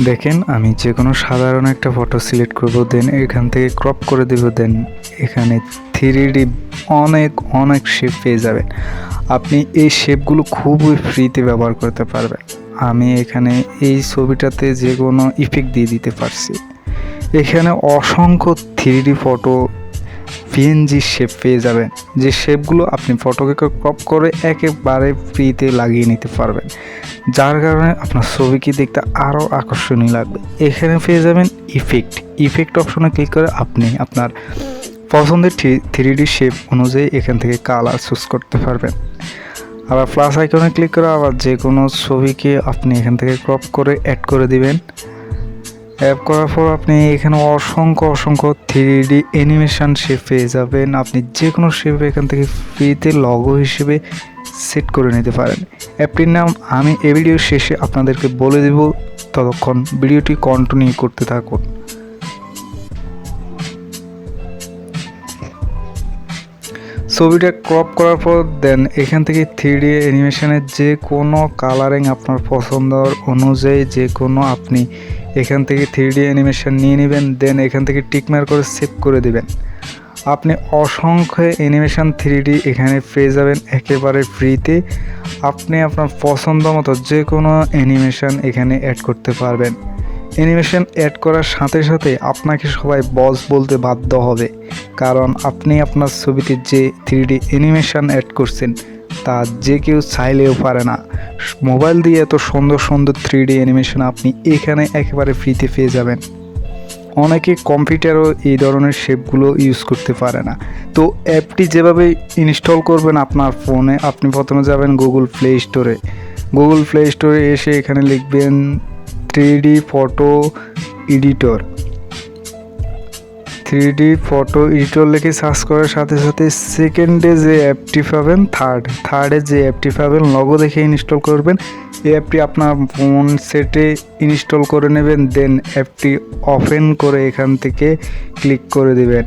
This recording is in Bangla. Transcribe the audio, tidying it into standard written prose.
দেখেন আমি যে কোনো সাধারণ একটা ফটো সিলেক্ট করব, দেন এখান থেকে ক্রপ করে দেব, দেন এখানে 3D অনেক শেপ পেয়ে যাবেন। আপনি এই শেপগুলো খুবই ফ্রিতে ব্যবহার করতে পারবেন। আমি এখানে এই ছবিটাতে যে কোনো ইফেক্ট দিয়ে দিতে পারছি। এখানে অসংখ্য 3D ফটো পিএনজি শেপ পেয়ে যাবেন, যে শেপগুলো আপনি ফটোকে ক্রপ করে একেবারে ফ্রিতে লাগিয়ে নিতে পারবেন, যার কারণে আপনার ছবিকে দেখতে আরও আকর্ষণীয় লাগবে। এখানে পেয়ে যাবেন ইফেক্ট অপশনে ক্লিক করে আপনি আপনার পছন্দের 3D শেপ অনুযায়ী এখান থেকে কালার চুজ করতে পারবেন। আবার প্লাস আইকনে ক্লিক করে আবার যে কোনো ছবিকে আপনি এখান থেকে ক্রপ করে অ্যাড করে দিবেন। অ্যাড করার পর আপনি এখানে অসংখ্য 3D অ্যানিমেশন শেপ পেয়ে যাবেন। আপনি যে কোনো শেপ এখান থেকে ফ্রিতে লগো হিসেবে সেট করে নিতে পারেন। অ্যাপটির নাম আমি এই ভিডিওর শেষে আপনাদেরকে বলে দেব, ততক্ষণ ভিডিওটি কন্টিনিউ করতে থাকুন। ছবিটা ক্রপ করার পর দেন এখান থেকে 3D অ্যানিমেশনের যে কোনো কালারিং আপনার পছন্দ অনুযায়ী যে কোনো আপনি এখান থেকে 3D অ্যানিমেশন নিয়ে নেবেন, দেন এখান থেকে টিকমার্ক করে সেভ করে দেবেন। আপনি অসংখ্য অ্যানিমেশন 3D এখানে পেয়ে যাবেন একেবারে ফ্রিতে। আপনি আপনার পছন্দ মতো যে কোনো অ্যানিমেশন এখানে অ্যাড করতে পারবেন। অ্যানিমেশন অ্যাড করার সাথে সাথে আপনাকে সবাই বস বলতে বাধ্য হবে, কারণ আপনি আপনার ছবিতে যে 3D অ্যানিমেশন অ্যাড করছেন তা যে কেউ চাইলেও পারে না। মোবাইল দিয়ে এত সুন্দর 3D অ্যানিমেশন আপনি এখানে একেবারে ফ্রিতে পেয়ে যাবেন। অনেকে কম্পিউটারও এই ধরনের শেপগুলো ইউজ করতে পারে না। তো অ্যাপটি যেভাবে ইনস্টল করবেন আপনার ফোনে, আপনি প্রথমে যাবেন গুগল প্লে স্টোরে এসে এখানে লিখবেন 3D photo editor. 3D photo editor লিখে সার্চ করার সাথে সাথে সেকেন্ডে যে অ্যাপটি পাবেন, থার্ডে যে অ্যাপটি পাবেন লগো দেখে ইনস্টল করবেন। এই অ্যাপটি আপনার ফোন সেটে ইনস্টল করে নেবেন, দেন অ্যাপটি ওপেন করে এখান থেকে ক্লিক করে দেবেন।